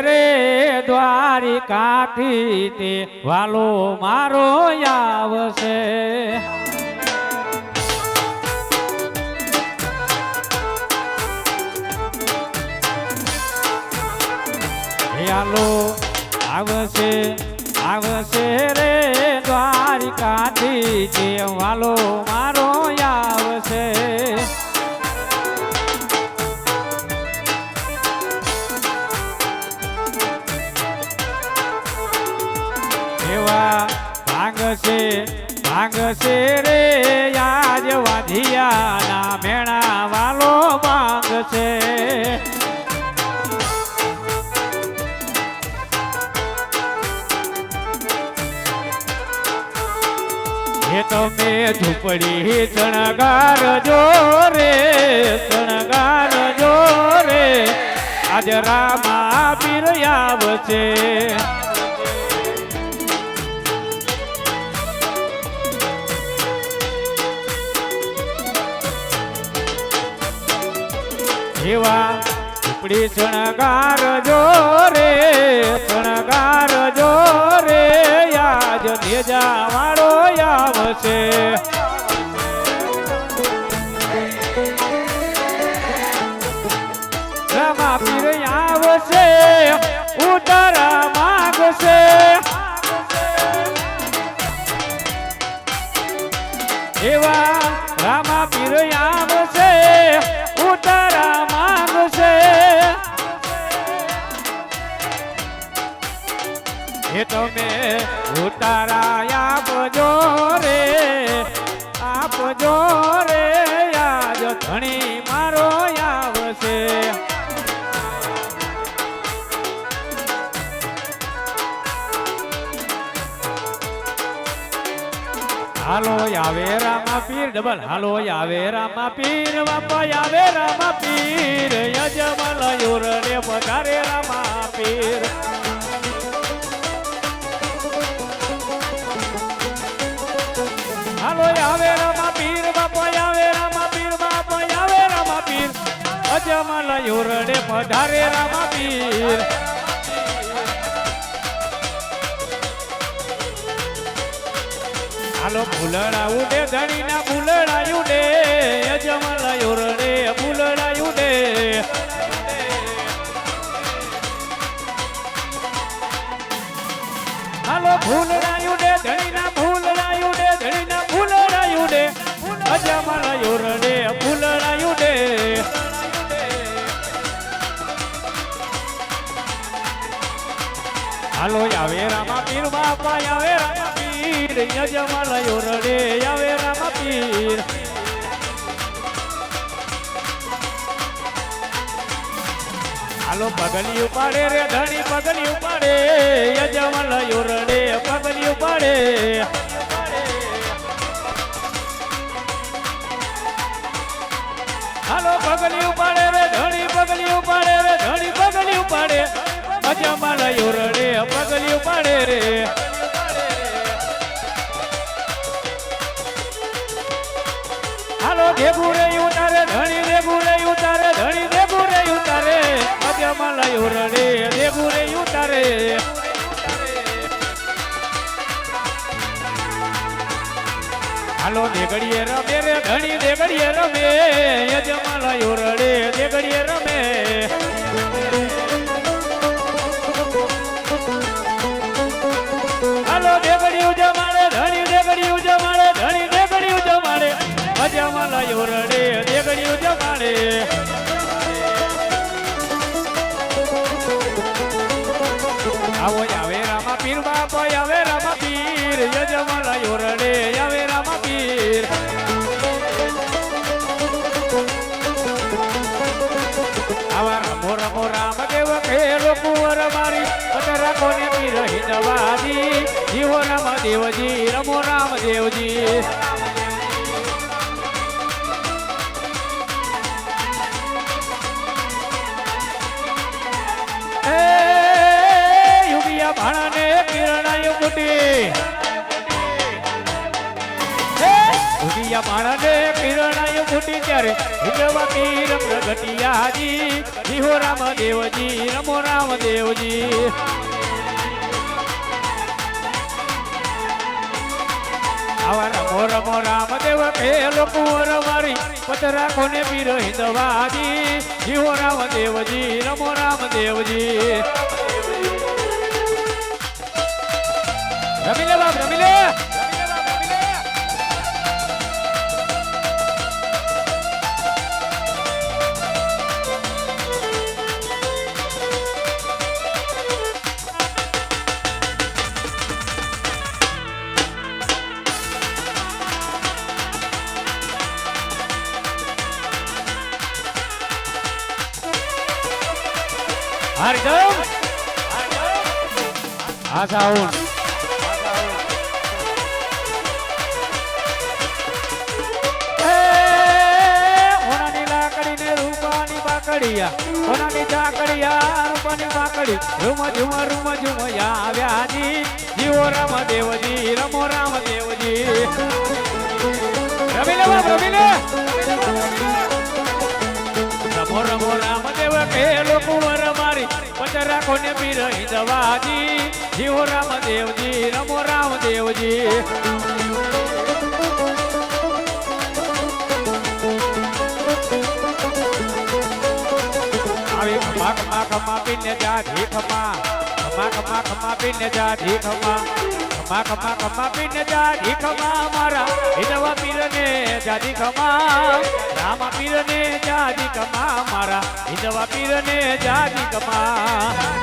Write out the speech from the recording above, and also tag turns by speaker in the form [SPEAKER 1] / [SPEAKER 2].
[SPEAKER 1] રે દ્વારિકાથી તે વાલો મારો આવશે. હાલો આવશે આવશે રે દ્વારિકાથી તે વાલો મારો આવશે. એવા ભાંગશે રે આજ વાધિયાના મેણા વાલો ભાંગશે. એ તમે ઝૂંપડી શણગારજો રે શણગારજો રે આજ રામા પીર આવશે. એવા ઝૂંપડી શણગારજો રે શણગારજો રે આજ નેજા વાળો આવશે. રામા પીર આવશે ઉતારા માંગશે. એવા રામા પીર આવશે ઉતારા માંગશે. એ તમે ઉતારા આપજો રે આજ ધણી મારો આવશે. હાલો આવે રામા પીર ડબલ હાલો આવે રામા પીર બાપા આવે રામા પીર યજમલ યુરને પધારે રામા પીર. હાલો આવે રામા પીર બાપા આવે રામા પીર બાપા આવે રામા પીર યજમલ યુરને પધારે રામા પીર. હાલો ફૂલડા ઉડે ધણીના ફૂલડા ઉડે યજમલ યુરને ફૂલડા ઉડે. હાલો ફૂલડા ઉડે ધણીના ફૂલડા ઉડે ધણીના ફૂલડા ઉડે યજમલ યુરને ફૂલડા ઉડે. હાલો આવે રામા પીર બાપા આવે રામા પીર યજમલ યુરને આવે રામા પીર. હાલો પગલી ઉપાડે રે ધણી પગલી ઉપાડે યજમલ યુરને પગલી ઉપાડે. હાલો પગલી ઉપાડે રે ધણી પગલી ઉપાડે રે ધણી પગલી ઉપાડે યજમલ યુરને પગલી ઉપાડે રે. હાલો ભેગું રે ઉતારે ધણી ભેગું રે ઉતારે ધણી ભેગું રે ઉતારે યજમલ યુરને ભેગું રે ઉતારે. હાલો દેગડીએ રમે રે ધણી દેગડીએ રમે યજમલ યુરને દેગડીએ રમે. હાલો દેગડીયું જમાડે ધણી દેગડીયું જમાડે ધણી દેગડીયું જમાડે યજમલ યુરને દેગડીયું જમાડે. આવો આવે રામા પીર બાપા આવે રામા પીર યજમલ યુરને આવે રામા પીર. આવા રમો રમો રામ દેવ ખેલો કુંવર મારી રાખો ને પીર હિંદવાદી જીવો રામ દેવજી રમો રામ દેવજી. યુગિયા ભાણાને કિરણાયું કુટી યુગિયા ભાણાને કિરણાયું કુટી ત્યારે હિંદવા પીર પ્રગટિયાજી જીહો રામદેવજી રમો રામદેવજી આવા રમો રમો રામદેવ ખેલો કુંવર મારી પતરા કોને પીર હિંદવાજી જીહો રામદેવજી રમો રામદેવજી રમી લે બાપ રમી લે હરદમ આ સાઉન્ડ ઓનાની લાકડીને રૂપાની બાકડીયા ઓનાની ચાકડીયા રૂપાની બાકડી રૂમ ઝુમ આવ્યાજી જીવો રામદેવજી રમો રામદેવજી રમી લે બાપ રમી લે રમો રમો રામદેવ ખેલો કુંવર મારી પતરા કોને પીર હિંદવાજી જીવો રામદેવજી રમો રામદેવજી આવી ખમા ખમા ખમા પીને જા ઢીખમા ખમા ખમા ખમા પીને જા ઢીખમા ખમા ખમા ખમા પીને જા ઢીખમા મારા હિંદવા પીરને જાજી ખમા રામ પીરને જાજી કમા મારા હિંદવા પીરને જાજી કમા